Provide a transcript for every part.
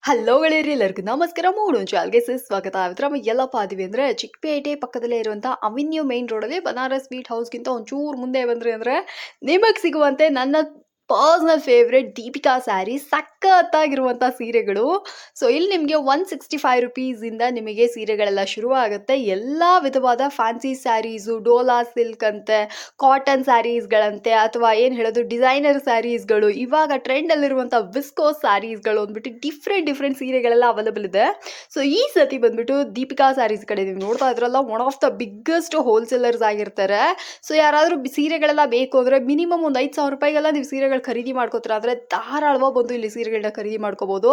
Hello ಗೆಳೆಯರಿ, ಎಲ್ಲರಿಗೂ ನಮಸ್ಕಾರ. ಮೂಡು ಚಾಲ್ಗೆ ಸ್ವಾಗತ. ಇವತ್ತು ನಮ್ಮ ಎಲ್ಲಪ್ಪ ಅದೀವಿ ಅಂದರೆ ಚಿಕ್ಕಪೇಟೆ ಪಕ್ಕದಲ್ಲೇ ಇರುವಂಥ ಅವೆನ್ಯೂ ಮೇನ್ ರೋಡಲ್ಲಿ ಬನಾರಸ್ ಸ್ವೀಟ್ ಹೌಸ್ಗಿಂತ ಒಂಚೂರು ಮುಂದೆ ಬಂದ್ರಿ ಅಂದರೆ ನಿಮಗೆ ಸಿಗುವಂತೆ ನನ್ನ ಪರ್ಸ್ನಲ್ ಫೇವ್ರೆಟ್ ದೀಪಿಕಾ ಸ್ಯಾರಿ. ಸಖತ್ತಾಗಿರುವಂಥ ಸೀರೆಗಳು. ಸೊ ಇಲ್ಲಿ ನಿಮಗೆ 165 ರುಪೀಸಿಂದ ನಿಮಗೆ ಸೀರೆಗಳೆಲ್ಲ ಶುರುವಾಗುತ್ತೆ. ಎಲ್ಲ ವಿಧವಾದ ಫ್ಯಾನ್ಸಿ ಸ್ಯಾರೀಸು, ಡೋಲಾ ಸಿಲ್ಕ್ ಅಂತೆ, ಕಾಟನ್ ಸ್ಯಾರೀಸ್ಗಳಂತೆ, ಅಥವಾ ಏನು ಹೇಳೋದು ಡಿಸೈನರ್ ಸ್ಯಾರೀಸ್ಗಳು, ಇವಾಗ ಟ್ರೆಂಡಲ್ಲಿರುವಂಥ ವಿಸ್ಕೋಸ್ ಸ್ಯಾರೀಸ್ಗಳು ಅಂದ್ಬಿಟ್ಟು ಡಿಫ್ರೆಂಟ್ ಸೀರೆಗಳೆಲ್ಲ ಅವೈಲೇಬಲ್ ಇದೆ. ಸೊ ಈ ಸತಿ ಬಂದ್ಬಿಟ್ಟು ದೀಪಿಕಾ ಸ್ಯಾರೀಸ್ ಕಡೆ ನೀವು ನೋಡ್ತಾ ಇದ್ರಲ್ಲ, one of the biggest wholesalers ಆಗಿರ್ತಾರೆ. ಸೊ ಯಾರಾದರೂ ಸೀರೆಗಳೆಲ್ಲ ಬೇಕು ಅಂದರೆ ಮಿನಿಮಮ್ ಒಂದು 5,000 ರೂಪಾಯಿಗೆಲ್ಲ ನೀವು ಸೀರೆಗಳು ಖರೀದಿ ಮಾಡ್ಕೋತೀರ ಅಂದರೆ ಧಾರಾಳವಾಗಿ ಬಂದು ಇಲ್ಲಿ ಸೀರೆಗಳನ್ನ ಖರೀದಿ ಮಾಡ್ಕೋಬೋದು.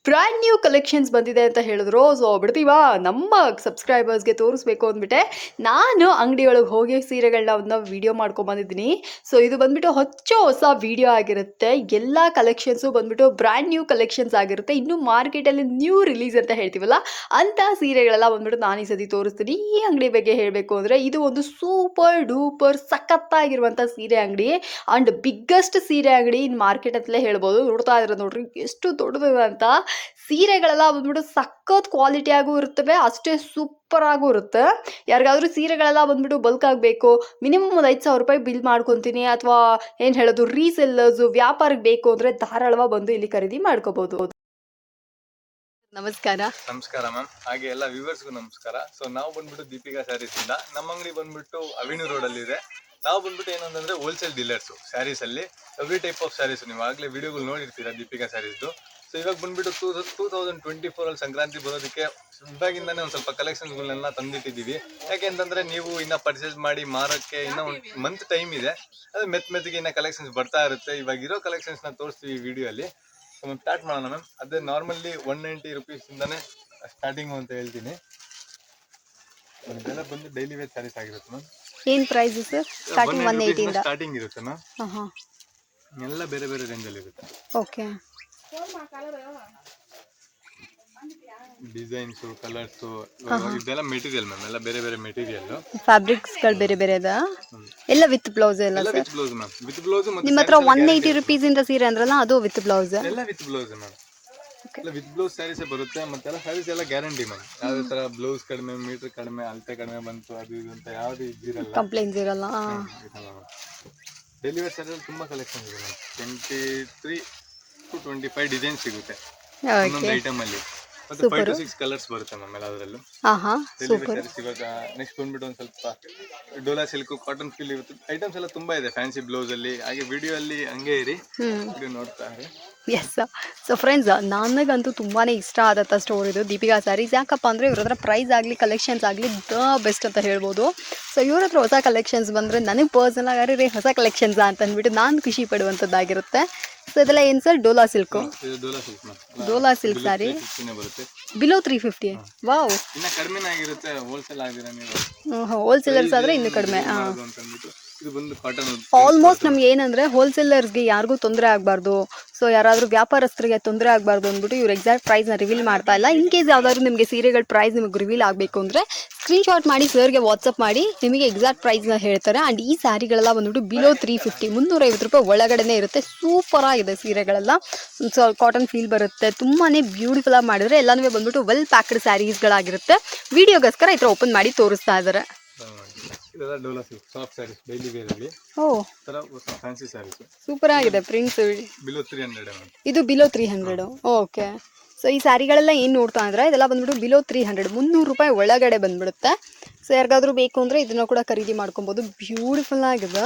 ಬ್ರ್ಯಾಂಡ್ ನ್ಯೂ ಕಲೆಕ್ಷನ್ಸ್ ಬಂದಿದೆ ಅಂತ ಹೇಳಿದ್ರು. ಸೊ ಬಿಡ್ತೀವಾ, ನಮ್ಮ ಸಬ್ಸ್ಕ್ರೈಬರ್ಸ್ಗೆ ತೋರಿಸ್ಬೇಕು ಅಂದ್ಬಿಟ್ಟೆ ನಾನು ಅಂಗಡಿಯೊಳಗೆ ಹೋಗಿ ಸೀರೆಗಳನ್ನ ಒಂದು ವಿಡಿಯೋ ಮಾಡ್ಕೊಂಬಂದಿದ್ದೀನಿ. ಸೊ ಇದು ಬಂದ್ಬಿಟ್ಟು ಹೊಸ ವಿಡಿಯೋ ಆಗಿರುತ್ತೆ. ಎಲ್ಲ ಕಲೆಕ್ಷನ್ಸು ಬಂದ್ಬಿಟ್ಟು ಬ್ರ್ಯಾಂಡ್ ನ್ಯೂ ಕಲೆಕ್ಷನ್ಸ್ ಆಗಿರುತ್ತೆ. ಇನ್ನು ಮಾರ್ಕೆಟಲ್ಲಿ ನ್ಯೂ ರಿಲೀಸ್ ಅಂತ ಹೇಳ್ತೀವಲ್ಲ, ಅಂಥ ಸೀರೆಗಳೆಲ್ಲ ಬಂದ್ಬಿಟ್ಟು ನಾನು ಈ ಸತಿ ತೋರಿಸ್ತೀನಿ. ಈ ಅಂಗಡಿ ಬಗ್ಗೆ ಹೇಳಬೇಕು ಅಂದರೆ ಇದು ಒಂದು ಸೂಪರ್ ಡೂಪರ್ ಸಖತ್ತಾಗಿರುವಂಥ ಸೀರೆ ಅಂಗಡಿ ಆ್ಯಂಡ್ ಬಿಗ್ಗೆಸ್ಟ್ ಸೀರೆ ಅಂಗಡಿ ಇನ್ ಮಾರ್ಕೆಟ್ ಅಂತಲೇ ಹೇಳ್ಬೋದು. ನೋಡ್ತಾ ಇದ್ರೆ ನೋಡ್ರಿ ಎಷ್ಟು ದೊಡ್ಡದಿದೆ ಅಂತ. ಸೀರೆಗಳೆಲ್ಲ ಬಂದ್ಬಿಟ್ಟು ಸಖತ್ ಕ್ವಾಲಿಟಿಯಾಗೂ ಇರ್ತವೆ, ಅಷ್ಟೇ ಸೂಪರ್ ಆಗೂ ಇರುತ್ತೆ. ಯಾರಿಗಾದ್ರೂ ಸೀರೆಗಳೆಲ್ಲ ಬಂದ್ಬಿಟ್ಟು ಬಲ್ಕ್ ಆಗಬೇಕು, ಮಿನಿಮಮ್ ಒಂದು 5,000 ರೂಪಾಯಿ ಬಿಲ್ ಮಾಡ್ಕೊತೀನಿ, ಅಥವಾ ಏನು ಹೇಳೋದು ರೀಸೆಲ್ಲರ್ಸು, ವ್ಯಾಪಾರಕ್ಕೆ ಬೇಕು ಅಂದರೆ ಧಾರಾಳವಾಗಿ ಬಂದು ಇಲ್ಲಿ ಖರೀದಿ ಮಾಡ್ಕೋಬಹುದು. ನಮಸ್ಕಾರ. ನಮಸ್ಕಾರ ಮ್ಯಾಮ್, ಹಾಗೆ ಎಲ್ಲ ವ್ಯೂವರ್ಸ್ಗೂ ನಮಸ್ಕಾರ. ಸೊ ನಾವು ಬಂದ್ಬಿಟ್ಟು ದೀಪಿಕಾ ಸ್ಯಾರೀಸ್ ಇಂದ, ನಮ್ಮ ಅಂಗಡಿ ಬಂದ್ಬಿಟ್ಟು ಅವೆನ್ಯೂ ರೋಡ್ ಅಲ್ಲಿ ಇದೆ. ನಾವು ಬಂದ್ಬಿಟ್ಟು ಏನಂತಂದ್ರೆ ಹೋಲ್ಸೇಲ್ ಡೀಲರ್ಸು ಸ್ಯಾರೀಸ್ ಅಲ್ಲಿ. ಎವ್ರಿ ಟೈಪ್ ಆಫ್ ಸ್ಯಾರೀಸ್ ನೀವು ಆಗ್ಲೇ ವಿಡಿಯೋಗಳು ನೋಡಿರ್ತೀರಾ ದೀಪಿಕಾ ಸ್ಯಾರೀಸ್ದು. ಸೊ ಇವಾಗ ಬಂದ್ಬಿಟ್ಟು 2024 ಅಲ್ಲಿ ಸಂಕ್ರಾಂತಿ ಬರೋದಕ್ಕೆ ಇವಾಗಿಂದಾನೇ ಒಂದು ಸ್ವಲ್ಪ ಕಲೆಕ್ಷನ್ಸ್ಗಳನ್ನೆಲ್ಲ ತಂದಿಟ್ಟಿದ್ದೀವಿ. ಯಾಕೆಂತಂದ್ರೆ ನೀವು ಇನ್ನ ಪರ್ಚೇಸ್ ಮಾಡಿ ಮಾರಕ್ಕೆ ಇನ್ನ ಒಂದು ಮಂತ್ ಟೈಮ್ ಇದೆ. ಅದು ಮೆತ್ತಿಗೆ ಇನ್ನ ಕಲೆಕ್ಷನ್ಸ್ ಬರ್ತಾ ಇರುತ್ತೆ. ಇವಾಗ ಇರೋ ಕಲೆಕ್ಷನ್ಸ್ ನ ತೋರಿಸ್ತೀವಿ ವಿಡಿಯೋ ಅಲ್ಲಿ. ಸ್ಟಾರ್ಟ್ ಮಾಡೋಣ ಮ್ಯಾಮ್. ಅದೇ ನಾರ್ಮಲಿ 190 ರುಪೀಸಿಂದಾನೇ ಸ್ಟಾರ್ಟಿಂಗು ಅಂತ ಹೇಳ್ತೀನಿ. ಇದೆಲ್ಲ ಬಂದು ಡೈಲಿ ವೇರ್ ಸ್ಯಾರೀಸ್ ಆಗಿರುತ್ತೆ ಮ್ಯಾಮ್. ಏನು ಪ್ರೈಸ್ ಸರ್? ಸ್ಟಾರ್ಟಿಂಗ್ 180 ಇಂದ ಸ್ಟಾರ್ಟಿಂಗ್ ಇರುತ್ತೆ ಮ್ಯಾಮ್. ಎಲ್ಲ ಬೇರೆ ರೇಂಜಲ್ಲಿ ಇರುತ್ತೆ. ಓಕೆ. ಡಿಸೈನ್ಸು, ಕಲರ್ಸು, ಇದೆಲ್ಲ ಮೆಟೀರಿಯಲ್ ಮ್ಯಾಮ್, ಎಲ್ಲ ಬೇರೆ ಮೆಟೀರಿಯಲ್. ಫ್ಯಾಬ್ರಿಕ್ಸ್ಗಳು ಬೇರೆ ಅದ, ಎಲ್ಲ ವಿತ್ ಬ್ಲೌಸ್ ಎಲ್ಲ sir? With blouse ma'am, with blouse. ನಿಮ್ಮ ಹತ್ರ 180 ರುಪೀಸಿಂದ ಸೀರೆ ಅಂದ್ರಲ್ಲ, ಅದು ವಿತ್ ಬ್ಲೌಸ್? ಎಲ್ಲ ವಿತ್ ಬ್ಲೌಸ್ ಮ್ಯಾಮ್, ಎಲ್ಲ ವಿತ್ ಬ್ಲೌಸ್ ಸ್ಯಾರೀಸೇ ಬರುತ್ತೆ. ಮತ್ತೆಲ್ಲ ಸ್ಯಾರೀಸ್ ಎಲ್ಲ ಗ್ಯಾರಂಟಿ ಮ್ಯಾಮ್. ಯಾವುದೇ ಥರ ಬ್ಲೌಸ್ ಕಡಿಮೆ, ಮೀಟರ್ ಕಡಿಮೆ, ಅಳತೆ ಕಡಿಮೆ ಬಂತು ಅದು ಇದು ಅಂತ ಯಾವುದು ಇದಿರಲ್ಲ, ಕಂಪ್ಲೇಂಟ್ಸ್ ಇರಲ್ಲ. ಡೈಲಿ ವೇರ್ ಸ್ಯಾರೀಸ್ ತುಂಬ ಕಲೆಕ್ಷನ್ ಇದೆ ಮ್ಯಾಮ್. 23 to 25 ಡಿಸೈನ್ ಸಿಗುತ್ತೆ ಒಂದೊಂದು ಐಟಮ್ ಅಲ್ಲಿ. ಮತ್ತೆ 5 to 6 ಕಲರ್ಸ್ ಬರುತ್ತೆ ಮ್ಯಾಮ್ ಎಲ್ಲದರಲ್ಲೂ. ಇವಾಗ ನೆಕ್ಸ್ಟ್ ಬಂದ್ಬಿಟ್ಟು ಒಂದು ಸ್ವಲ್ಪ ಡೋಲಾ ಸಿಲ್ಕ್, ಕಾಟನ್ ಫೀಲ್ ಇರುತ್ತೆ. ಐಟಮ್ಸ್ ಎಲ್ಲ ತುಂಬಾ ಇದೆ ಫ್ಯಾನ್ಸಿ ಬ್ಲೌಸ್ ಅಲ್ಲಿ. ಹಾಗೆ ವಿಡಿಯೋ ಅಲ್ಲಿ ಹಂಗೆ ಇರಿ, ವಿಡಿಯೋ ನೋಡ್ತಾ ಇರಿ. ಎಸ್. ಸೊ ಫ್ರೆಂಡ್ಸ್, ನನಗಂತೂ ತುಂಬಾ ಇಷ್ಟ ಆದಂಥ ಸ್ಟೋರ್ ಇದು ದೀಪಿಕಾ ಸ್ಯಾರೀಸ್. ಯಾಕಪ್ಪ ಅಂದರೆ ಇವ್ರ ಹತ್ರ ಪ್ರೈಸ್ ಆಗಲಿ ಕಲೆಕ್ಷನ್ಸ್ ಆಗಲಿ ದ ಬೆಸ್ಟ್ ಅಂತ ಹೇಳ್ಬೋದು. ಸೊ ಇವ್ರ ಹತ್ರ ಹೊಸ ಕಲೆಕ್ಷನ್ಸ್ ಬಂದರೆ ನನಗೆ ಪರ್ಸನಲ್ ಆಗಿ ಹೊಸ ಕಲೆಕ್ಷನ್ಸ್ ಅಂತ ಅಂದ್ಬಿಟ್ಟು ನಾನು ಖುಷಿ ಪಡುವಂಥದ್ದಾಗಿರುತ್ತೆ. ಸೊ ಇದೆಲ್ಲ ಏನು sir? Dhola silk? Dhola silk sari below 350. Wow, ಇನ್ನ ಕಡಿಮೆ ಆಗಿರುತ್ತೆ. ಹೋಲ್ಸೇಲ್ ಆಗಿರೋ ನೀವು ಹೋಲ್ಸೇಲರ್ಸ್ ಆದರೆ ಇನ್ನೂ ಕಡಿಮೆ. ಇದು ಬಂದು ಕಾಟನ್. ಆಲ್ಮೋಸ್ಟ್ ನಮ್ಗೆ ಏನಂದರೆ ಹೋಲ್ಸೇಲರ್ಸ್ಗೆ ಯಾರಿಗೂ ತೊಂದರೆ ಆಗಬಾರ್ದು, ಸೊ ಯಾರಾದರೂ ವ್ಯಾಪಾರಸ್ಥರಿಗೆ ತೊಂದರೆ ಆಗಬಾರ್ದು ಅಂದ್ಬಿಟ್ಟು ಇವ್ರು ಎಕ್ಸಾಕ್ಟ್ ಪ್ರೈಸ್ನ ರಿವೀಲ್ ಮಾಡ್ತಾ ಇಲ್ಲ. ಇನ್ ಕೇಸ್ ಯಾವ್ದಾದ್ರು ನಿಮಗೆ ಸೀರೆಗಳ ಪ್ರೈಸ್ ನಿಮಗೆ ರಿವೀಲ್ ಆಗಬೇಕು ಅಂದರೆ ಸ್ಕ್ರೀನ್ಶಾಟ್ ಮಾಡಿ ಸರ್ಗೆ ವಾಟ್ಸಪ್ ಮಾಡಿ, ನಿಮಗೆ ಎಕ್ಸಾಕ್ಟ್ ಪ್ರೈಸ್ನ ಹೇಳ್ತಾರೆ. ಆ್ಯಂಡ್ ಈ ಸ್ಯಾರಿಗಳೆಲ್ಲ ಬಂದ್ಬಿಟ್ಟು ಬಿಲೋ 350, 350 ರೂಪಾಯಿ ಒಳಗಡೆನೇ ಇರುತ್ತೆ. ಸೂಪರ್ ಆಗಿದೆ ಸೀರೆಗಳೆಲ್ಲ. ಸೊ ಕಾಟನ್ ಫೀಲ್ ಬರುತ್ತೆ, ತುಂಬಾ ಬ್ಯೂಟಿಫುಲ್ ಆಗಿ ಮಾಡಿದರೆ. ಎಲ್ಲನೂ ಬಂದ್ಬಿಟ್ಟು ವೆಲ್ ಪ್ಯಾಕ್ಡ್ ಸ್ಯಾರೀಸ್ಗಳಾಗಿರುತ್ತೆ. ವಿಡಿಯೋಗೋಸ್ಕರ ಈ ಥರ ಓಪನ್ ಮಾಡಿ ತೋರಿಸ್ತಾ ಇದ್ದಾರೆ. ಇದೆಲ್ಲ Dola silk soft sarees, daily wear ಅಲ್ಲಿ. ಓ, ತರ ಫ್ಯಾನ್ಸಿ ಸ್ಯಾರೀಸ್ ಸೂಪರ್ ಆಗಿದೆ ಪ್ರಿಂಟ್ಸ್. ಬಿಲೋ 300 ಇದು ಬಿಲೋ 300. ಓಕೆ. ಸೊ ಈ ಸ್ಯಾರಿಗಳೆಲ್ಲ ಏನು ನೋಡ್ತಾ ಇದ್ರೆ ಇದೆಲ್ಲ ಬಂದ್ಬಿಟ್ಟು ಬಿಲೋ 300, 300 ರೂಪಾಯಿ ಒಳಗಡೆ ಬಂದ್ಬಿಡುತ್ತೆ. ಸೊ ಯಾರಿಗಾದ್ರೂ ಬೇಕು ಅಂದರೆ ಇದನ್ನ ಕೂಡ ಖರೀದಿ ಮಾಡ್ಕೊಬೋದು. ಬ್ಯೂಟಿಫುಲ್ ಆಗಿದೆ.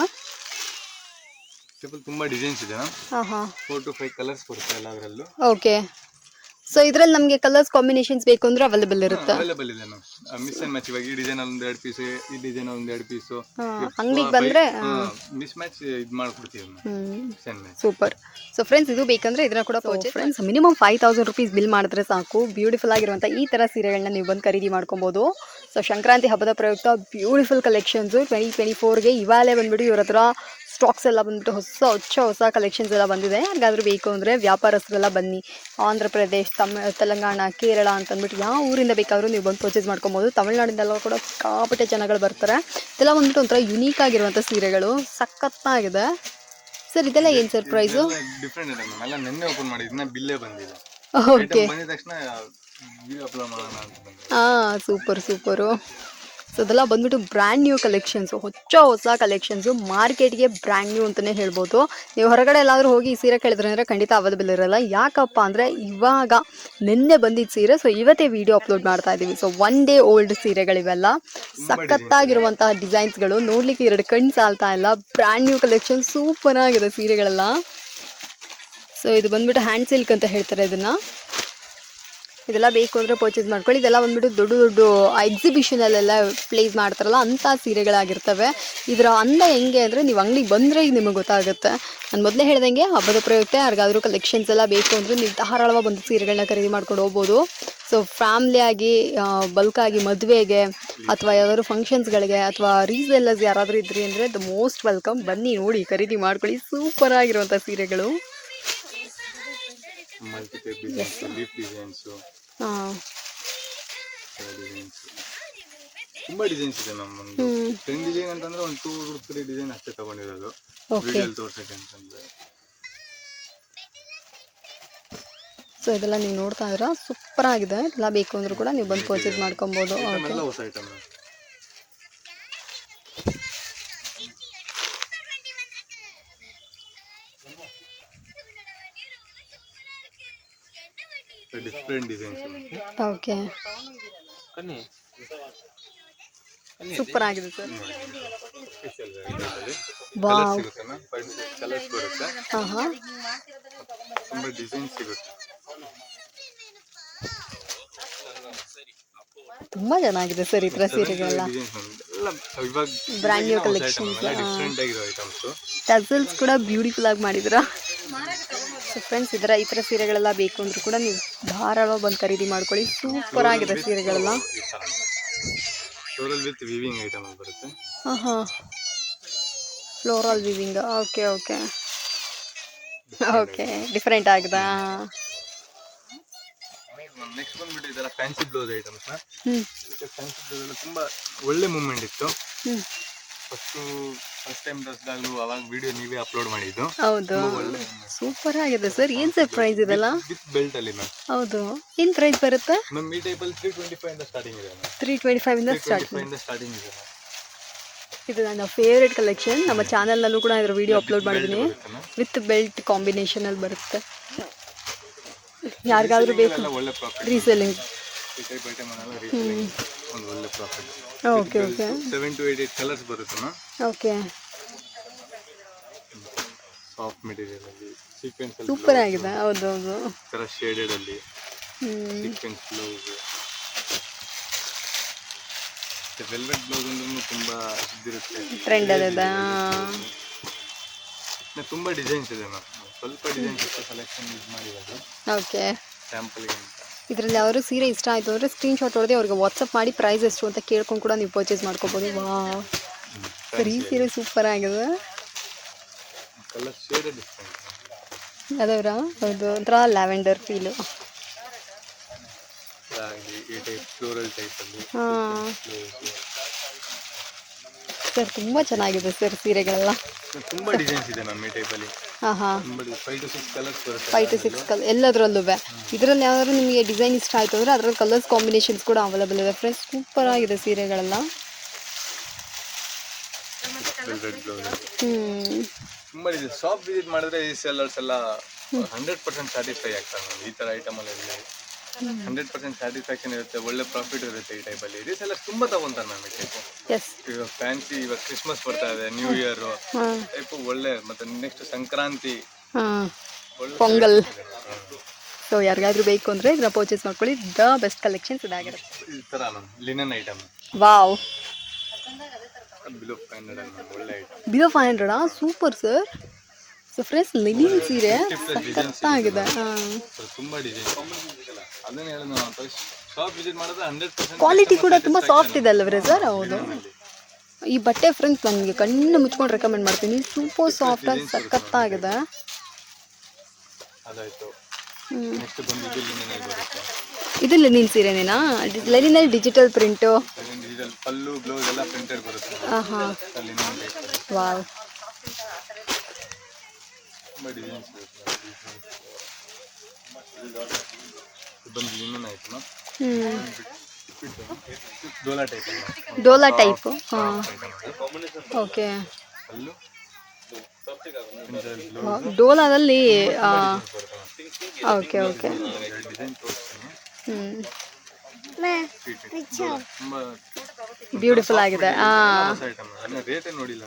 ತುಂಬಾ ಡಿಸೈನ್ಸ್ ಇದೆ. 4 to 5 ಕಲರ್ಸ್ ಬರುತ್ತೆ ಎಲ್ಲದರಲ್ಲೂ. ಓಕೆ. ಸೊ ಇದರಲ್ಲಿ ನಮಗೆ ಕಲರ್ಸ್ ಕಾಂಬಿನೇಷನ್ಸ್ ಬೇಕು ಅಂದ್ರೆ ಅವೈಲೇಬಲ್ ಇರುತ್ತೆ. ಅವೈಲೇಬಲ್ ಇದೆ ಮ್ಯಾಮ್. Miss and match. ಇವಾಗ ಈ ಡಿಸೈನ್ ಅಲ್ಲಿ 2 ಪೀಸ್, ಈ ಡಿಸೈನ್ ಅಲ್ಲಿ 2 ಪೀಸ್, ಅಂಗಡಿಗೆ ಬಂದ್ರೆ ಮಿಸ್ ಮ್ಯಾಚ್ ಇದು ಮಾಡ್ಕೊಡ್ತೀವಿ ಮ್ಯಾಮ್. ಸೂಪರ್. ಸೊ ಫ್ರೆಂಡ್ಸ್, ಇದು ಬೇಕಂದ್ರೆ ಇದನ್ನ ಕೂಡ purchase. Friends, minimum 5,000 rupees bill ಮಾಡಿದ್ರೆ ಸಾಕು, ಬ್ಯೂಟಿಫುಲ್ ಆಗಿರುವಂಥ ಈ ಥರ ಸೀರೆಗಳನ್ನ ನೀವು ಬಂದು ಖರೀದಿ ಮಾಡ್ಕೊಬೋದು. ಸೊ ಸಂಕ್ರಾಂತಿ ಹಬ್ಬದ ಪ್ರಯುಕ್ತ ಬ್ಯೂಟಿಫುಲ್ ಕಲೆಕ್ಷನ್ಸು 2024ಗೆ ಇವಾಗಲೇ ಬಂದ್ಬಿಟ್ಟು ಇವ್ರ ಹತ್ರ ಸ್ಟಾಕ್ಸ್ ಎಲ್ಲ ಬಂದ್ಬಿಟ್ಟು ಹೊಸ ಕಲೆಕ್ಷನ್ಸ್ ಎಲ್ಲ ಬಂದಿದೆ. ಯಾರಿಗಾದ್ರೂ ಬೇಕು ಅಂದರೆ ವ್ಯಾಪಾರಸ್ಥರೆಲ್ಲ ಬನ್ನಿ. ಆಂಧ್ರ ಪ್ರದೇಶ್, ತೆಲಂಗಾಣ, ಕೇರಳ ಅಂತಂದ್ಬಿಟ್ಟು ಯಾವ ಊರಿಂದ ಬೇಕಾದರೂ ನೀವು ಬಂದು ಪರ್ಚೇಸ್ ಮಾಡ್ಕೊಬೋದು. ತಮಿಳ್ನಾಡಿಂದೆಲ್ಲ ಕೂಡ ಸಿಕ್ಕಾಪಟ್ಟೆ ಜನಗಳು ಬರ್ತಾರೆ. ಇದೆಲ್ಲ ಬಂದ್ಬಿಟ್ಟು ಒಂಥರ ಯುನೀಕ್ ಆಗಿರುವಂಥ ಸೀರೆಗಳು, ಸಖತ್ತಾಗಿದೆ. ಸರ್ ಇದೆಲ್ಲ ಏನು ಸರ್ ಪ್ರೈಸು? ಡಿಫ್ರೆಂಟ್ ಇದೆ ಮ್ಯಾಮ್. ಎಲ್ಲ ನೆನ್ನೆ ಓಪನ್ ಮಾಡಿದ್ನ ಬಿಲ್ಲೇ ಬಂದಿದೆ. ಓಕೆ. ಐಟಮ್ ಬಂದಿದ ತಕ್ಷಣ ವಿಡಿಯೋ ಅಪ್ಲೋಡ್ ಮಾಡೋಣ ಅಂತ ಬಂದೆ. ಸೂಪರು. ಸೊ ಅದೆಲ್ಲ ಬಂದ್ಬಿಟ್ಟು ಬ್ರ್ಯಾಂಡ್ ನ್ಯೂ ಕಲೆಕ್ಷನ್ಸು, ಹೊಸ ಕಲೆಕ್ಷನ್ಸು, ಮಾರ್ಕೆಟ್ಗೆ ಬ್ರ್ಯಾಂಡ್ ನ್ಯೂ ಅಂತಲೇ ಹೇಳ್ಬೋದು. ನೀವು ಹೊರಗಡೆ ಎಲ್ಲಾದರೂ ಹೋಗಿ ಈ ಸೀರೆ ಕೇಳಿದ್ರೆ ಅಂದರೆ ಖಂಡಿತ ಅವೈಲೇಬಲ್ ಇರೋಲ್ಲ. ಯಾಕಪ್ಪ ಅಂದರೆ ಇವಾಗ ನಿನ್ನೆ ಬಂದಿದ್ದ ಸೀರೆ, ಸೊ ಇವತ್ತೇ ವಿಡಿಯೋ ಅಪ್ಲೋಡ್ ಮಾಡ್ತಾ ಇದ್ದೀವಿ. ಸೊ 1 ಡೇ ಓಲ್ಡ್ ಸೀರೆಗಳಿವೆಲ್ಲ, ಸಖತ್ತಾಗಿರುವಂತಹ ಡಿಸೈನ್ಸ್ಗಳು, ನೋಡ್ಲಿಕ್ಕೆ 2 ಕಣ್ಣು ಸಾಲ್ತಾ ಇಲ್ಲ. ಬ್ರ್ಯಾಂಡ್ ನ್ಯೂ ಕಲೆಕ್ಷನ್, ಸೂಪರ್ ಆಗಿದೆ ಸೀರೆಗಳೆಲ್ಲ. ಸೊ ಇದು ಬಂದ್ಬಿಟ್ಟು ಹ್ಯಾಂಡ್ ಸಿಲ್ಕ್ ಅಂತ ಹೇಳ್ತಾರೆ ಇದನ್ನು. ಇದೆಲ್ಲ ಬೇಕು ಅಂದರೆ ಪರ್ಚೇಸ್ ಮಾಡ್ಕೊಳ್ಳಿ. ಇದೆಲ್ಲ ಬಂದ್ಬಿಟ್ಟು ದೊಡ್ಡ ಎಕ್ಸಿಬಿಷನಲ್ಲೆಲ್ಲ ಪ್ಲೇಸ್ ಮಾಡ್ತಾರಲ್ಲ ಅಂಥ ಸೀರೆಗಳಾಗಿರ್ತವೆ. ಇದರ ಅಂದ ಹೆಂಗೆ ಅಂದರೆ ನೀವು ಅಂಗಡಿಗೆ ಬಂದರೆ ನಿಮಗೆ ಗೊತ್ತಾಗುತ್ತೆ. ನಾನು ಮೊದಲೇ ಹೇಳ್ದಂಗೆ ಹಬ್ಬದ ಪ್ರಯುಕ್ತ ಯಾರಿಗಾದರೂ ಕಲೆಕ್ಷನ್ಸ್ ಎಲ್ಲ ಬೇಕು ಅಂದರೆ ನೀವು ಧಾರಾಳವಾಗಿ ಬಂದು ಸೀರೆಗಳನ್ನ ಖರೀದಿ ಮಾಡ್ಕೊಂಡು ಹೋಗ್ಬೋದು. ಸೊ ಫ್ಯಾಮ್ಲಿಯಾಗಿ ಬಲ್ಕಾಗಿ ಮದುವೆಗೆ ಅಥವಾ ಯಾವ್ದಾದ್ರು ಫಂಕ್ಷನ್ಸ್ಗಳಿಗೆ ಅಥವಾ ರೀಸೆಲ್ಲರ್ಸ್ ಯಾರಾದರೂ ಇದ್ರಿ ಅಂದರೆ ದ ಮೋಸ್ಟ್ ವೆಲ್ಕಮ್. ಬನ್ನಿ, ನೋಡಿ, ಖರೀದಿ ಮಾಡ್ಕೊಳ್ಳಿ. ಸೂಪರ್ ಆಗಿರುವಂಥ ಸೀರೆಗಳು. ಮಲ್ಟಿಪಲ್ ಡಿಸೈನ್ಸ್, ಲೀಫ್ ಡಿಸೈನ್ಸ್, ತುಂಬಾ ಡಿಸೈನ್ಸ್ ಇದೆ ನಮ್ಮೊಂದು. 10 ಡಿಸೈನ್ ಅಂತಂದ್ರೆ ಒಂದು 2 or 3 ಡಿಸೈನ್ ಅಷ್ಟೇ ತಗೊಂಡಿರೋದು ವಿಡಿಯೋ ತೋರ್ಸಕ್ಕೆ ಅಂತಂದ್ರೆ. ಸೊ ಇದೆಲ್ಲ ನೀವು ನೋಡ್ತಾ ಇದ್ದೀರಾ, ಸೂಪರ್ ಆಗಿದೆ. ಇದೆಲ್ಲ ಬೇಕು ಅಂದರೂ ಕೂಡ ನೀವು ಬಂದು ಪರ್ಚೇಸ್ ಮಾಡ್ಕೊಬೋದು. ಎಲ್ಲ ಹೊಸ item. Different designs. Okay, super ಆಗಿದೆ ಸರ್. ವಾವ್, ಕಲರ್ಸ್ ಬರುತ್ತೆ, ತುಂಬಾ ಡಿಸೈನ್ ಸಿಗುತ್ತೆ. ತುಂಬಾ ಚೆನ್ನಾಗಿದೆ ಸರ್ ಈ ಥರ ಸೀರೆಗಳೆಲ್ಲ. ಇವಾಗ ಬ್ರ್ಯಾಂಡ್ ನ್ಯೂ ಕಲೆಕ್ಷನ್ಸ್, ಡಿಫ್ರೆಂಟ್ ಆಗಿರೋ ಐಟಮ್ಸ್. ಟಸಲ್ಸ್ ಕೂಡ ಬ್ಯೂಟಿಫುಲ್ ಆಗಿ ಮಾಡಿದ್ರ. ಸೊ ಫ್ರೆಂಡ್ಸ್, ಈ ಥರ ಸೀರೆಗಳೆಲ್ಲ ಬೇಕು ಅಂದರೂ ಕೂಡ ನೀವು ಧಾರಾಳವಾಗಿ ಬಂದು ಖರೀದಿ ಮಾಡ್ಕೊಳ್ಳಿ. ಸೂಪರ್ ಆಗಿದೆ ಸೀರೆಗಳೆಲ್ಲ. ಫ್ಲೋರಲ್ ವಿತ್ ವಿವಿಂಗ್ ಐಟಮ್ ಬರುತ್ತೆ. Floral viewing. ಓಕೆ, ಡಿಫ್ರೆಂಟ್ ಆಗಿದೆ. ನೆಕ್ಸ್ಟ್ ಬಂದ್ಬಿಟ್ಟು ಇದೆಲ್ಲ fancy blouse items. Fancy blouse ಎಲ್ಲ ತುಂಬಾ ಒಳ್ಳೆ ಮೂವ್ಮೆಂಟ್ ಇತ್ತು. ಫಸ್ಟ್ ಟೈಮ್ ಡ್ರೆಸ್ದಾಗಲೂ ಅವಾಗ ವಿಡಿಯೋ ನೀವೇ ಅಪ್ಲೋಡ್ ಮಾಡಿದ್ದು. ಹೌದು, ಸೂಪರ್ ಆಗಿದೆ ಸರ್. ಏನ್ ಸರ್ ಪ್ರೈಸ್ ಇದೆಲ್ಲ? ವಿತ್ ಬೆಲ್ಟ್ ಅಲ್ಲಿ ಮ್ಯಾಮ್. ಹೌದು, ಏನ್ ಪ್ರೈಸ್ ಬರುತ್ತೆ ಮ್ಯಾಮ್? ಈ ಟೈಪ್ ಅಲ್ಲಿ 325 ಇಂದ ಸ್ಟಾರ್ಟಿಂಗ್ ಇದೆ. 325 ಇಂದ ಸ್ಟಾರ್ಟಿಂಗ್ ಇದೆ. ಇದು ನನ್ನ ಫೇವ್ರೆಟ್ ಕಲೆಕ್ಷನ್. ನಮ್ಮ ಚಾನಲ್ನಲ್ಲೂ ಕೂಡ ಇದ್ರ ವಿಡಿಯೋ ಅಪ್ಲೋಡ್ ಮಾಡಿದ್ದೀನಿ. ವಿತ್ ಬೆಲ್ಟ್ ಕಾಂಬಿನೇಷನ್ ಅಲ್ಲಿ ಬರುತ್ತೆ. ಯಾರಿಗಾದ್ರೂ ಬೇಕು ರೀಸೆಲ್ಲಿಂಗ್ ಈ ಟೈಪ್ ಐಟಮ್ ಅಲ್ಲ, ರೀಸೆಲ್ಲಿಂಗ್ ಒಂದು ಒಳ್ಳೆ ಪ್ರಾಫಿಟ್. ಓಕೆ 7 to 8 ಕಲರ್ಸ್ ಬರುತ್ತೆ ಮ್ಯಾಮ್. ಓಕೆ, ಸಾಫ್ಟ್ ಮೆಟೀರಿಯಲ್ ಅಲ್ಲಿ ಸೀಕ್ವೆನ್ಸ್ ಅಲ್ಲಿ ಸೂಪರ್ ಆಗಿದೆ. ಹೌದು, ತರ ಶೇಡೆಡ್ ಅಲ್ಲಿ ಸೀಕ್ವೆನ್ಸ್ ಬ್ಲೌಸ್. ವೆಲ್ವೆಟ್ ಬ್ಲೌಸ್ ಅಂದ್ರೆ ತುಂಬಾ ಇದಿರುತ್ತೆ, ಟ್ರೆಂಡ್ ಅಲ್ಲಿದೆ. ತುಂಬಾ ಡಿಸೈನ್ಸ್ ಇದೆ ಮ್ಯಾಮ್. ಸ್ವಲ್ಪ ಡಿಸೈನ್ಸ್ ಸೆಲೆಕ್ಷನ್ ಯೂಸ್ ಮಾಡಿರೋದು. ಓಕೆ, ಸ್ಯಾಂಪಲ್ ಅಂತ. ಇದರಲ್ಲಿ ಯಾರು ಸೀರೆ ಇಷ್ಟ ಆಯಿತು ಅಂದರೆ ಸ್ಕ್ರೀನ್ಶಾಟ್ ಹೊಡೆದು ಅವ್ರಿಗೆ ವಾಟ್ಸಪ್ ಮಾಡಿ ಪ್ರೈಸ್ ಎಷ್ಟು ಅಂತ ಕೇಳ್ಕೊಂಡು ಕೂಡ ನೀವು ಪರ್ಚೇಸ್ ಮಾಡ್ಕೋಬೋದು. ವಾವ್ ಸರ್, ಈ ಸೀರೆ ಸೂಪರ್ ಆಗಿದೆ. ಕಲರ್ ಶೇಡ್ ಡಿಫ್ರೆಂಟ್ ಅದವರ ಹೌದು, ಒಂಥರ ಲ್ಯಾವೆಂಡರ್ ಫೀಲು. ಈ ಟೈಪ್ ಫ್ಲೋರಲ್ ಟೈಪ್ ಅಲ್ಲಿ ಸರ್ ತುಂಬ ಚೆನ್ನಾಗಿದೆ ಸರ್ ಸೀರೆಗಳೆಲ್ಲ. ತುಂಬಾ ಡಿಸೈನ್ಸ್ ಇದೆ ಮ್ಯಾಮ್ ಈ ಟೈಪ್ ಅಲ್ಲಿ. 5 to 6 ಕಲರ್ಸ್ ಬರುತ್ತೆ. 5 to 6 ಕಲರ್ ಎಲ್ಲದರಲ್ಲೂ. ಇದರಲ್ಲಿ ಯಾವ್ದಾದ್ರು ನಿಮಗೆ ಡಿಸೈನ್ ಇಷ್ಟ ಆಯಿತು ಅಂದರೆ ಅದರಲ್ಲಿ ಕಲರ್ಸ್ ಕಾಂಬಿನೇಷನ್ಸ್ ಕೂಡ ಅವೈಲೇಬಲ್ ಇದೆ ಫ್ರೆಂಡ್ಸ್. ಸೂಪರ್ ಆಗಿದೆ ಸೀರೆಗಳೆಲ್ಲ. ತುಂಬಾ ಇದೆ. ಶಾಪ್ ವಿಸಿಟ್ ಮಾಡಿದ್ರೆ ಈ ಸೆಲ್ಲರ್ಸ್ ಎಲ್ಲ 100% ಸ್ಯಾಟಿಸ್ಫೈ ಆಗ್ತಾರೆ. ಈ ತರ ಐಟಮ್ ಅಲ್ಲಿ 100% ಸ್ಯಾಟಿಸ್ಫ್ಯಾಕ್ಷನ್ ಇರುತ್ತೆ, ಒಳ್ಳೆ ಪ್ರಾಫಿಟ್ ಇರುತ್ತೆ ಈ ಟೈಪ್ ಅಲ್ಲಿ. ರೀಸೆಲ್ಲರ್ಸ್ ತುಂಬಾ ತಗೊಂತಾರೆ ಮ್ಯಾಮ್ ಈ ಟೈಪ್. ಇವಾಗ ಫ್ಯಾನ್ಸಿ, ಇವಾಗ ಕ್ರಿಸ್ಮಸ್ ಬರ್ತಾ ಇದೆ, ನ್ಯೂ ಇಯರ್ ಟೈಪ್ ಒಳ್ಳೆ, ಮತ್ತೆ ನೆಕ್ಸ್ಟ್ ಸಂಕ್ರಾಂತಿ, ಪೊಂಗಲ್. ಸೊ ಯಾರಿಗಾದ್ರೂ ಬೇಕು ಅಂದರೆ ಇದನ್ನ ಪರ್ಚೇಸ್ ಮಾಡ್ಕೊಳ್ಳಿ. ದ ಬೆಸ್ಟ್ ಕಲೆಕ್ಷನ್ಸ್ ಇದಾಗಿರುತ್ತೆ. ಈ ತರ ma'am linen item. Wow, below 500 ಒಳ್ಳೆ item. Below 500 super sir. So friends, linen ಸೀರೆ ಸಖತ್ತಾಗಿದೆ. ತುಂಬಾ ಡಿಸೈನ್. ಅದನ್ನ ಹೇಳಿದ ನಾವು ಶಾಪ್ ವಿಸಿಟ್ ಮಾಡಿದ್ರೆ 100% ಕ್ವಾಲಿಟಿ ಕೂಡ ತುಂಬ ಸಾಫ್ಟ್ ಇದೆ ಅಲ್ಲವ್ರೆ ಸರ್? ಹೌದು. ಈ ಬಟ್ಟೆ ಫ್ರೆಂಡ್ಸ್ ನನಗೆ ಕಣ್ಣು ಮುಚ್ಕೊಂಡು ರೆಕಮೆಂಡ್ ಮಾಡ್ತೀನಿ. ಸೂಪರ್ ಸಾಫ್ಟ್ ಆಗಿ ಸಖತ್ತಾಗಿದೆ. ಅದಾಯ್ತು. ನೆಕ್ಸ್ಟ್ ಬಂದಿದ್ದು ಲಿನನ್ ಬರುತ್ತೆ. ಇದು ಲಿನಿನ್ ಸೀರೆನೇನಾ? ಲಿನಿನಲ್ಲಿ ಡಿಜಿಟಲ್ ಪ್ರಿಂಟು, ಡಿಜಿಟಲ್ ಪಲ್ಲು ಬ್ಲೌಸ್ ಎಲ್ಲ ಪ್ರಿಂಟೆಡ್ ಬರುತ್ತೆ. Linen type. ವಾವ್, ತುಂಬಾ ಡಿಸೈನ್ಸ್ ಇರುತ್ತೆ. ಇದು ಬಂದು linen item, Dhola type Dhola type. ಹಾಂ, ಓಕೆ. ಅಲ್ಲೂ ಡೋಲಾದಲ್ಲಿ ಓಕೆ ಓಕೆ. ಡಿಸೈನ್ ತೋರಿಸ್ತೀನಿ. ತುಂಬಾ ಬ್ಯೂಟಿಫುಲ್ ಆಗಿದೆ. ಹಾಂ, ಐಟಮ್ ರೇಟೇ ನೋಡಿಲ್ಲ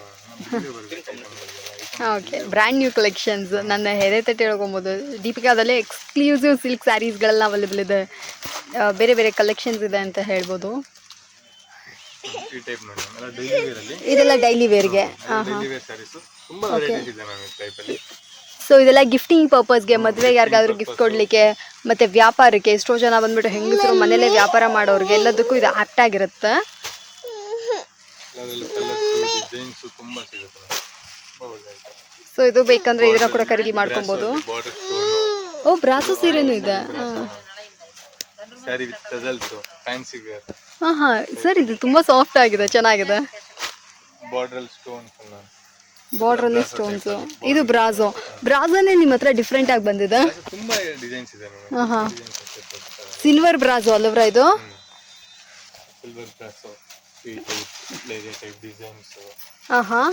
ಓಕೆ. Brand new collections. ನನ್ನ ಹೆದೆ ತಟ್ಟೆ ಹೇಳ್ಕೊಬೋದು. ದೀಪಿಕಾದಲ್ಲಿ ಎಕ್ಸ್ಕ್ಲೂಸಿವ್ ಸಿಲ್ಕ್ ಸ್ಯಾರೀಸ್ಗಳೆಲ್ಲ ಅವೈಲೇಬಲ್ ಇದೆ. ಬೇರೆ ಬೇರೆ ಕಲೆಕ್ಷನ್ಸ್ ಇದೆ ಅಂತ ಹೇಳ್ಬೋದು. ಈ ಟೈಪ್ ನೋಡಿ ಎಲ್ಲ ಡೈಲಿ ವೇರ್ ಅಲ್ಲಿ, ಇದೆಲ್ಲ ಡೈಲಿ ವೇರ್ಗೆ. ಹಾಂ ಹಾಂ. ಡೈಲಿ ವೇರ್ ಸ್ಯಾರೀಸ್ ತುಂಬಾ ವೆರೈಟೀಸ್ ಇದೆ ಮ್ಯಾಮ್ ಈ ಟೈಪ್ ಅಲ್ಲಿ. ಸೊ ಇದೆಲ್ಲ ಗಿಫ್ಟಿಂಗ್ ಪರ್ಪಸ್ಗೆ, ಮದುವೆಗೆ ಯಾರಿಗಾದ್ರೂ ಗಿಫ್ಟ್ ಕೊಡಲಿಕ್ಕೆ, ಮತ್ತು ವ್ಯಾಪಾರಕ್ಕೆ. ಎಷ್ಟೋ ಜನ ಬಂದ್ಬಿಟ್ಟು ಹೆಂಗಸರು ಮನೇಲೇ ವ್ಯಾಪಾರ ಮಾಡೋರಿಗೆ ಎಲ್ಲದಕ್ಕೂ ಇದು ಆ್ಯಪ್ಟ್ ಆಗಿರುತ್ತೆ. ಅದರಲ್ಲಿ ಕಲರ್ಸ್ ಡಿಸೈನ್ಸ್ ತುಂಬಾ ಸಿಗುತ್ತೆ ಮ್ಯಾಮ್. ತುಂಬಾ ಒಳ್ಳೆ ಐಟಮ್. ಸೊ ಇದು ಬೇಕಂದ್ರೆ ಇದನ್ನ ಕೂಡ ಖರೀದಿ ಮಾಡ್ಕೊಬೋದು. ಬಾರ್ಡರ್ ಸ್ಟೋನ್, ಓ, ಬ್ರಾಸೋ ಸೀರೆನೂ ಇದೆ. ಹಾಂ saree with tassels, fancy wear, ಹಾಂ ಹಾಂ. ಸರ್ ಇದು ತುಂಬ ಸಾಫ್ಟ್ ಆಗಿದೆ, ಚೆನ್ನಾಗಿದೆ. Border stones ma'am. ಬಾರ್ಡ್ರಲ್ಲಿ ಸ್ಟೋನ್ಸು. ಇದು ಬ್ರಾಜೋ. ಬ್ರಾಜೋನೇ ನಿಮ್ಮ ಹತ್ರ ಡಿಫ್ರೆಂಟ್ ಆಗಿ ಬಂದಿದೆ. ತುಂಬಾ ಡಿಸೈನ್ಸ್ ಇದೆ ಮ್ಯಾಮ್. ಹಾಂ ಹಾಂ. ಸಿಲ್ವರ್ ಬ್ರಾಜೋ ಅಲ್ಲವ್ರಾ ಇದು? ಸಿಲ್ವರ್ ಬ್ರಾಸೋ, ಈ ಟೈಪ್ ಲೇಯರ್ ಟೈಪ್ ಡಿಸೈನ್ಸ್, ಹಾಂ ಹಾಂ.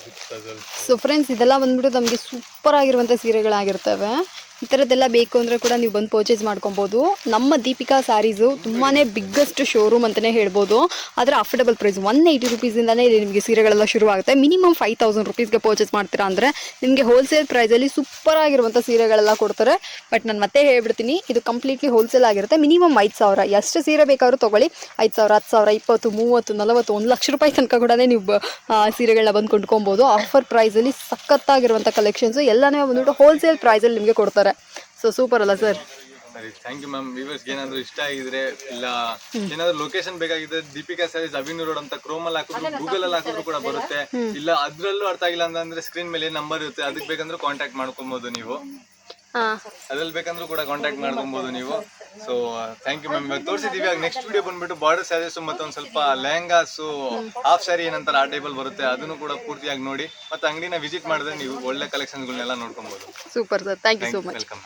ವಿತ್ ಟಜಲ್ಸ್. ಸೊ ಫ್ರೆಂಡ್ಸ್, ಇದೆಲ್ಲ ಬಂದ್ಬಿಟ್ಟು ನಮಗೆ ಸೂಪರ್ ಆಗಿರುವಂಥ ಸೀರೆಗಳಾಗಿರ್ತವೆ. ಈ ಥರದ್ದೆಲ್ಲ ಬೇಕು ಅಂದರೆ ಕೂಡ ನೀವು ಬಂದು ಪರ್ಚೇಸ್ ಮಾಡ್ಕೊಬೋದು. ನಮ್ಮ ದೀಪಿಕಾ ಸ್ಯಾರೀಸು ತುಂಬಾ ಬಿಗ್ಗೆಸ್ಟ್ ಶೋರೂಮ್ ಅಂತಲೇ ಹೇಳ್ಬೋದು. ಅದರ ಅಫೋರ್ಡಬಲ್ ಪ್ರೈಸ್ 180 ರುಪೀಸಿಂದನೇ ಇಲ್ಲಿ ನಿಮಗೆ ಸೀರೆಗಳೆಲ್ಲ ಶುರುವಾಗುತ್ತೆ. ಮಿನಿಮಮ್ 5000 ರುಪೀಸ್ಗೆ ಪರ್ಚೇಸ್ ಮಾಡ್ತೀರಾ ಅಂದರೆ ನಿಮಗೆ ಹೋಲ್ಸೇಲ್ ಪ್ರೈಸಲ್ಲಿ ಸೂಪರ್ ಆಗಿರುವಂಥ ಸೀರೆಗಳೆಲ್ಲ ಕೊಡ್ತಾರೆ. ಬಟ್ ನಾನು ಮತ್ತೆ ಹೇಳ್ಬಿಡ್ತೀನಿ, ಇದು ಕಂಪ್ಲೀಟ್ಲಿ ಹೋಲ್ಸೇಲ್ ಆಗಿರುತ್ತೆ. ಮಿನಿಮಮ್ 5000, ಎಷ್ಟು ಸೀರೆ ಬೇಕಾದ್ರೂ ತೊಗೊಳ್ಳಿ. 5000, 10,000, 20, 30, 40, 1 ಲಕ್ಷ ರೂಪಾಯಿ ತನಕ ಕೂಡ ನೀವು ಸೀರೆಗಳನ್ನ ಬಂದು ಕೊಂಡ್ಕೊಬೋದು. ಆಫರ್ ಪ್ರೈಸಲ್ಲಿ ಸಖತ್ತಾಗಿರುವಂಥ ಕಲೆಕ್ಷನ್ಸು ಎಲ್ಲನೇ ಬಂದ್ಬಿಟ್ಟು ಹೋಲ್ಸೇಲ್ ಪ್ರೈಸಲ್ಲಿ ನಿಮಗೆ ಕೊಡ್ತಾರೆ. ಸೊ ಸೂಪರ್ ಅಲ್ಲ ಸರ್? ಸರಿ, ಥ್ಯಾಂಕ್ ಯು ಮ್ಯಾಮ್. ವ್ಯೂವರ್ಸ್ಗೆ ಏನಾದರೂ ಇಷ್ಟ ಆಗಿದ್ರೆ, ಇಲ್ಲ ಏನಾದರೂ ಲೊಕೇಶನ್ ಬೇಕಾಗಿದ್ರೆ, ದೀಪಿಕಾ ಸ್ಯಾರೀಸ್ ಅವಿನ್ಯೂ ರೋಡ್ ಅಂತ ಕ್ರೋಮಲ್ಲಿ ಹಾಕಿದ್ರು, ಗೂಗಲ್ ಅಲ್ಲಿ ಹಾಕಿದ್ರು ಕೂಡ ಬರುತ್ತೆ. ಇಲ್ಲ ಅದ್ರಲ್ಲೂ ಅರ್ಥ ಆಗಿಲ್ಲ ಅಂತಂದ್ರೆ ಸ್ಕ್ರೀನ್ ಮೇಲೆ ನಂಬರ್ ಇರುತ್ತೆ, ಅದಕ್ಕೆ ಬೇಕಂದ್ರೆ ಕಾಂಟ್ಯಾಕ್ಟ್ ಮಾಡ್ಕೊಬೋದು ನೀವು. ಅದ್ರಲ್ಲಿ ಬೇಕಂದ್ರೂ ಕೂಡ ಕಾಂಟ್ಯಾಕ್ಟ್ ಮಾಡ್ಕೊಬೋದು ನೀವು. So thank you ma'am. ಇವಾಗ ತೋರಿಸಿದೀವಿ. ನೆಕ್ಸ್ಟ್ ವಿಡಿಯೋ ಬಂದ್ಬಿಟ್ಟು ಬಾರ್ಡರ್ ಸ್ಯಾರೀಸು ಮತ್ತೆ ಒಂದು ಸ್ವಲ್ಪ ಲೆಹಂಗಾಸು, ಹಾಫ್ ಸ್ಯಾರಿ ಏನಂತಾರೆ ಆ ಟೈಬಲ್ ಬರುತ್ತೆ, ಅದನ್ನು ಕೂಡ ಪೂರ್ತಿಯಾಗಿ ನೋಡಿ. ಮತ್ತೆ ಅಂಗಡಿನ ವಿಸಿಟ್ ಮಾಡಿದ್ರೆ ನೀವು ಒಳ್ಳೆ ಕಲೆಕ್ಷನ್ಸ್ಗಳನ್ನೆಲ್ಲ ನೋಡ್ಕೊಬೋದು. Super sir, thank you so much. Welcome.